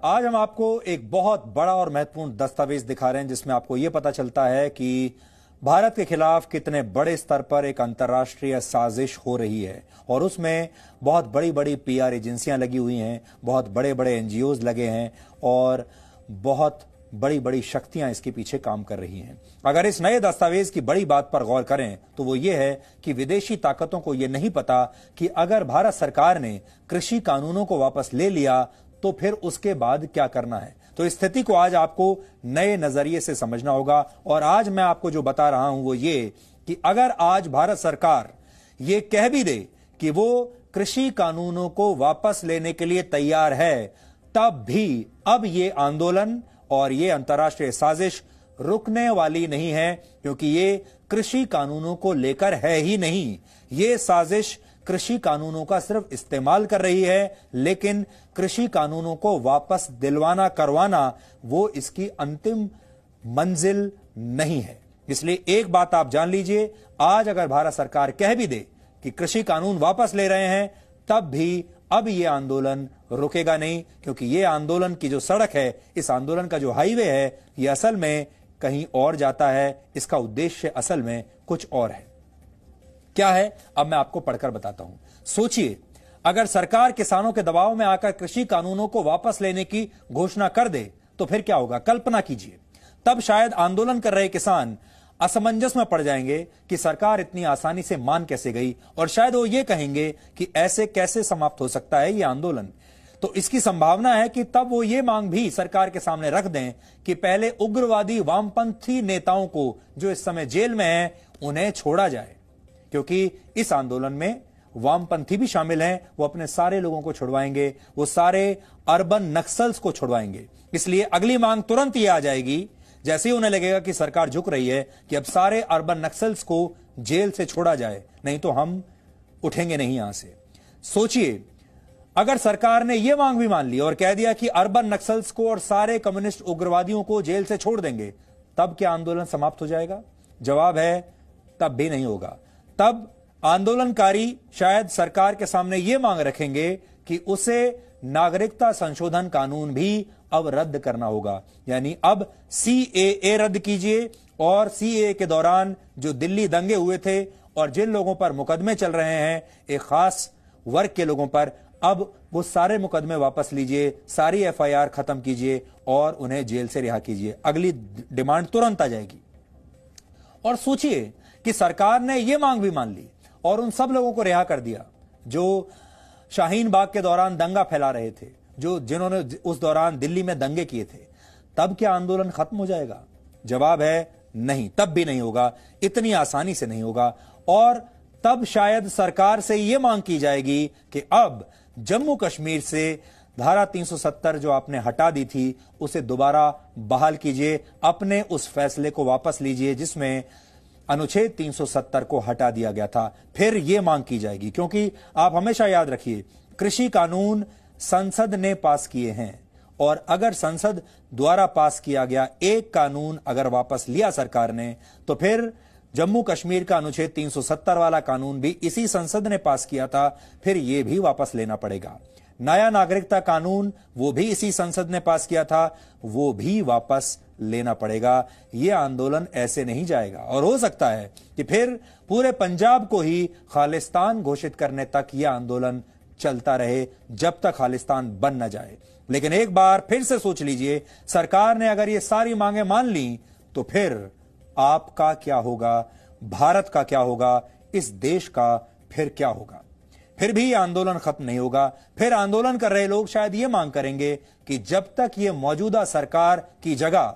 आज हम आपको एक बहुत बड़ा और महत्वपूर्ण दस्तावेज दिखा रहे हैं जिसमें आपको यह पता चलता है कि भारत के खिलाफ कितने बड़े स्तर पर एक अंतर्राष्ट्रीय साजिश हो रही है और उसमें बहुत बड़ी बड़ी पीआर एजेंसियां लगी हुई हैं, बहुत बड़े बड़े एनजीओज लगे हैं और बहुत बड़ी बड़ी शक्तियां इसके पीछे काम कर रही हैं। अगर इस नए दस्तावेज की बड़ी बात पर गौर करें तो वो ये है कि विदेशी ताकतों को यह नहीं पता कि अगर भारत सरकार ने कृषि कानूनों को वापस ले लिया तो फिर उसके बाद क्या करना है। तो इस स्थिति को आज आपको नए नजरिए से समझना होगा और आज मैं आपको जो बता रहा हूं वो ये कि अगर आज भारत सरकार ये कह भी दे कि वो कृषि कानूनों को वापस लेने के लिए तैयार है, तब भी अब ये आंदोलन और ये अंतर्राष्ट्रीय साजिश रुकने वाली नहीं है, क्योंकि ये कृषि कानूनों को लेकर है ही नहीं। ये साजिश कृषि कानूनों का सिर्फ इस्तेमाल कर रही है, लेकिन कृषि कानूनों को वापस दिलवाना करवाना वो इसकी अंतिम मंजिल नहीं है। इसलिए एक बात आप जान लीजिए, आज अगर भारत सरकार कह भी दे कि कृषि कानून वापस ले रहे हैं, तब भी अब यह आंदोलन रुकेगा नहीं, क्योंकि यह आंदोलन की जो सड़क है, इस आंदोलन का जो हाईवे है, यह असल में कहीं और जाता है। इसका उद्देश्य असल में कुछ और है। क्या है, अब मैं आपको पढ़कर बताता हूं। सोचिए, अगर सरकार किसानों के दबाव में आकर कृषि कानूनों को वापस लेने की घोषणा कर दे तो फिर क्या होगा। कल्पना कीजिए, तब शायद आंदोलन कर रहे किसान असमंजस में पड़ जाएंगे कि सरकार इतनी आसानी से मान कैसे गई, और शायद वो ये कहेंगे कि ऐसे कैसे समाप्त हो सकता है ये आंदोलन। तो इसकी संभावना है कि तब वो ये मांग भी सरकार के सामने रख दें कि पहले उग्रवादी वामपंथी नेताओं को जो इस समय जेल में हैं उन्हें छोड़ा जाए, क्योंकि इस आंदोलन में वामपंथी भी शामिल हैं। वो अपने सारे लोगों को छुड़वाएंगे, वो सारे अर्बन नक्सल्स को छुड़वाएंगे। इसलिए अगली मांग तुरंत ये आ जाएगी, जैसे ही उन्हें लगेगा कि सरकार झुक रही है, कि अब सारे अर्बन नक्सल्स को जेल से छोड़ा जाए, नहीं तो हम उठेंगे नहीं यहां से। सोचिए, अगर सरकार ने यह मांग भी मान ली और कह दिया कि अर्बन नक्सल्स को और सारे कम्युनिस्ट उग्रवादियों को जेल से छोड़ देंगे, तब क्या आंदोलन समाप्त हो जाएगा? जवाब है, तब भी नहीं होगा। तब आंदोलनकारी शायद सरकार के सामने यह मांग रखेंगे कि उसे नागरिकता संशोधन कानून भी अब रद्द करना होगा। यानी अब सीएए रद्द कीजिए, और सीएए के दौरान जो दिल्ली दंगे हुए थे और जिन लोगों पर मुकदमे चल रहे हैं, एक खास वर्ग के लोगों पर, अब वो सारे मुकदमे वापस लीजिए, सारी एफआईआर खत्म कीजिए और उन्हें जेल से रिहा कीजिए। अगली डिमांड तुरंत आ जाएगी। और सोचिए कि सरकार ने यह मांग भी मान ली और उन सब लोगों को रिहा कर दिया जो शाहीन बाग के दौरान दंगा फैला रहे थे, जिन्होंने उस दौरान दिल्ली में दंगे किए थे। तब क्या आंदोलन खत्म हो जाएगा? जवाब है नहीं, तब भी नहीं होगा, इतनी आसानी से नहीं होगा। और तब शायद सरकार से यह मांग की जाएगी कि अब जम्मू कश्मीर से धारा 370 जो आपने हटा दी थी, उसे दोबारा बहाल कीजिए, अपने उस फैसले को वापस लीजिए जिसमें अनुच्छेद 370 को हटा दिया गया था। फिर यह मांग की जाएगी, क्योंकि आप हमेशा याद रखिए, कृषि कानून संसद ने पास किए हैं, और अगर संसद द्वारा पास किया गया एक कानून अगर वापस लिया सरकार ने, तो फिर जम्मू कश्मीर का अनुच्छेद 370 वाला कानून भी इसी संसद ने पास किया था, फिर यह भी वापस लेना पड़ेगा। नया नागरिकता कानून वो भी इसी संसद ने पास किया था, वो भी वापस लेना पड़ेगा। यह आंदोलन ऐसे नहीं जाएगा, और हो सकता है कि फिर पूरे पंजाब को ही खालिस्तान घोषित करने तक यह आंदोलन चलता रहे, जब तक खालिस्तान बन न जाए। लेकिन एक बार फिर से सोच लीजिए, सरकार ने अगर ये सारी मांगे मान ली, तो फिर आपका क्या होगा, भारत का क्या होगा, इस देश का फिर क्या होगा? फिर भी आंदोलन खत्म नहीं होगा। फिर आंदोलन कर रहे लोग शायद ये मांग करेंगे कि जब तक ये मौजूदा सरकार की जगह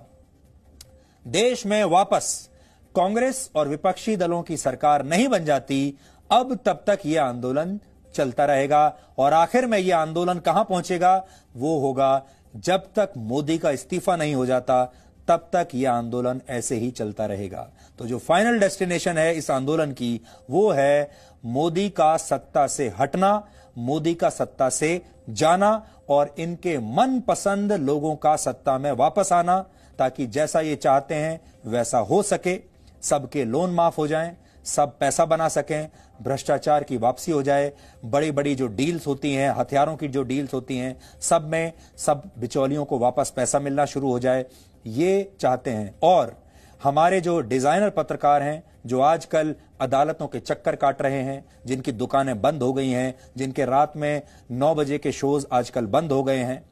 देश में वापस कांग्रेस और विपक्षी दलों की सरकार नहीं बन जाती, अब तब तक यह आंदोलन चलता रहेगा। और आखिर में यह आंदोलन कहां पहुंचेगा? वो होगा जब तक मोदी का इस्तीफा नहीं हो जाता, तब तक यह आंदोलन ऐसे ही चलता रहेगा। तो जो फाइनल डेस्टिनेशन है इस आंदोलन की, वो है मोदी का सत्ता से हटना, मोदी का सत्ता से जाना और इनके मनपसंद लोगों का सत्ता में वापस आना, ताकि जैसा ये चाहते हैं वैसा हो सके। सबके लोन माफ हो जाएं, सब पैसा बना सकें, भ्रष्टाचार की वापसी हो जाए, बड़ी बड़ी जो डील्स होती हैं, हथियारों की जो डील्स होती हैं, सब में सब बिचौलियों को वापस पैसा मिलना शुरू हो जाए, ये चाहते हैं। और हमारे जो डिजाइनर पत्रकार हैं, जो आजकल अदालतों के चक्कर काट रहे हैं, जिनकी दुकानें बंद हो गई हैं, जिनके रात में 9 बजे के शोज आजकल बंद हो गए हैं,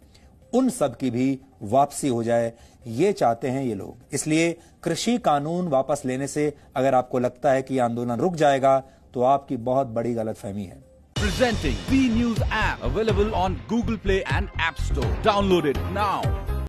उन सब की भी वापसी हो जाए, ये चाहते हैं ये लोग। इसलिए कृषि कानून वापस लेने से अगर आपको लगता है कि यह आंदोलन रुक जाएगा, तो आपकी बहुत बड़ी गलतफहमी है। Presenting B News app available on Google Play and App Store. Download it now.